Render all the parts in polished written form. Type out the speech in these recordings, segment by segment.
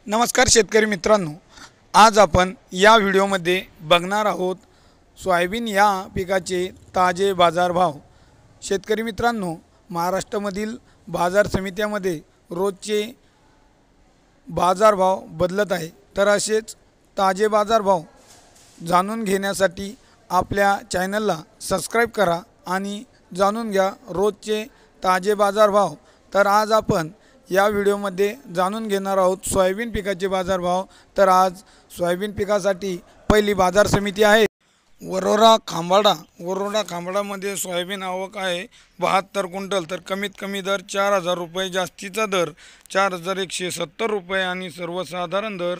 नमस्कार शेतकरी मित्रांनो, आज आपण या व्हिडिओमध्ये बघणार आहोत सोयाबीन या पिकाचे ताजे बाजारभाव। शेतकरी मित्रांनो, महाराष्ट्रामधील बाजार समित्यामध्ये रोजचे बाजारभाव बदलत आहे, तर असेच ताजे बाजारभाव जाणून घेण्यासाठी आपल्या चॅनलला सबस्क्राइब करा आणि जाणून घ्या रोजचे ताजे बाजारभाव। तर आज आपण या व्हिडिओमध्ये जाणून घेणार आहोत सोयाबीन पिकाचे बाजारभाव। तर आज सोयाबीन पिकासाठी पहिली बाजार समिती आहे वरोरा खांबाडामध्ये सोयाबीन आवक आहे 72 क्विंटल। तर कमीत कमी दर 4000 रुपये, जास्तीचा दर 4170 रुपये आणि सर्वसाधारण दर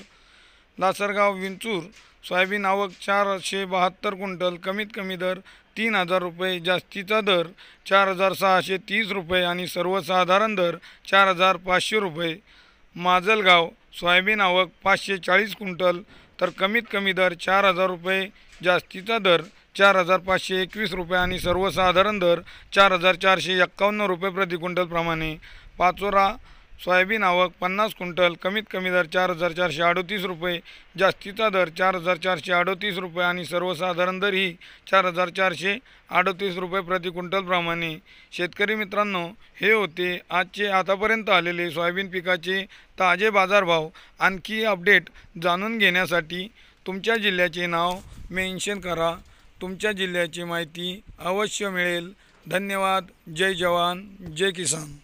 लासरगाव विंचूर सोयाबीन आवक 472 क्विंटल, कमीत कमी दर 3000 रुपये, जास्तीचा दर 4630 रुपये आणि सर्वसाधारण दर 4500 रुपये। माजलगाव सोयाबीन आवक 540 क्विंटल, तर कमीत कमी दर 4000 रुपये, जास्तीचा दर 4521 रुपये आणि सर्वसाधारण दर 4451 रुपये प्रति क्विंटल प्रमाणे। पाचोरा सोयाबीन आवक 50 क्विंटल, कमीत कमी दर 4438 रुपये, जास्तीचा दर 4438 रुपये आणि सर्वसाधारण दर ही 4438 रुपये प्रति क्विंटल प्रमाणे। शेतकरी मित्रांनो, हे होते आजचे आतापर्यंत आलेले सोयाबीन पिकाचे ताजे बाजारभाव। आणखी अपडेट जाणून घेण्यासाठी तुमच्या जिल्ह्याचे नाव मेन्शन करा, तुमच्या जिल्ह्याची माहिती अवश्य मिळेल। धन्यवाद। जय जवान जय किसान।